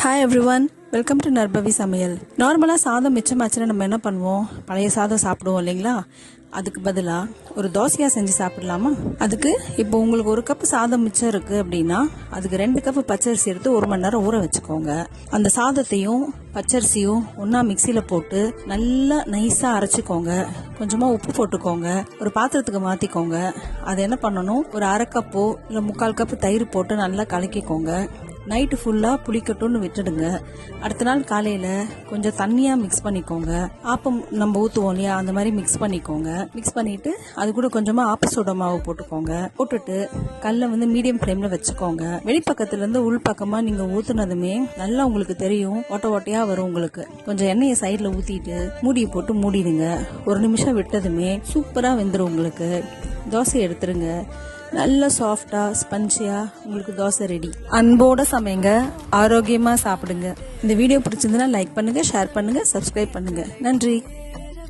Hi everyone, welcome to நர்பவி சமையல். நார்மலாக சாதம் மிச்சமாச்சுன்னா நம்ம என்ன பண்ணுவோம்? பழைய சாதம் சாப்பிடுவோம் இல்லைங்களா? அதுக்கு பதிலாக ஒரு தோசையாக செஞ்சு சாப்பிடலாமா? அதுக்கு இப்போ உங்களுக்கு 1 கப்பு சாதம் மிச்சம் இருக்குது அப்படின்னா அதுக்கு 2 கப்பு பச்சரிசி எடுத்து 1 மணி நேரம் ஊற வச்சுக்கோங்க. அந்த சாதத்தையும் பச்சரிசியும் ஒன்றா மிக்சியில் போட்டு நல்லா நைஸாக அரைச்சிக்கோங்க. கொஞ்சமாக உப்பு போட்டுக்கோங்க. ஒரு பாத்திரத்துக்கு மாற்றிக்கோங்க. அதை என்ன பண்ணணும், ஒரு 1/2 கப்போ இல்லை 3/4 கப்பு தயிர் போட்டு நல்லா கலக்கிக்கோங்க. நைட்டு ஃபுல்லாக புளிக்கட்டும்னு விட்டுடுங்க. அடுத்த நாள் காலையில் கொஞ்சம் தண்ணியாக மிக்ஸ் பண்ணிக்கோங்க. ஆப்பம் நம்ம ஊற்றுவோம் இல்லையா, அந்த மாதிரி மிக்ஸ் பண்ணிக்கோங்க. மிக்ஸ் பண்ணிவிட்டு அது கூட கொஞ்சமாக ஆப்ப சோடா மாவு போட்டுக்கோங்க. போட்டுட்டு கல்லை மீடியம் ஃப்ளேமில் வச்சுக்கோங்க. வெளிப்பக்கத்துலேருந்து உள் பக்கமாக நீங்கள் ஊற்றுனதுமே நல்லா உங்களுக்கு தெரியும், ஓட்ட ஓட்டையாக வரும். உங்களுக்கு கொஞ்சம் எண்ணெயை சைடில் ஊற்றிட்டு மூடியை போட்டு மூடிடுங்க. 1 நிமிஷம் விட்டதுமே சூப்பராக வெந்துடும். உங்களுக்கு தோசை எடுத்துருங்க. நல்ல சாஃப்டா ஸ்பஞ்சியா உங்களுக்கு தோசை ரெடி. அன்போட சமைங்க, ஆரோக்கியமா சாப்பிடுங்க. இந்த வீடியோ பிடிச்சிருந்ததுன்னா லைக் பண்ணுங்க, ஷேர் பண்ணுங்க, சப்ஸ்கிரைப் பண்ணுங்க. நன்றி.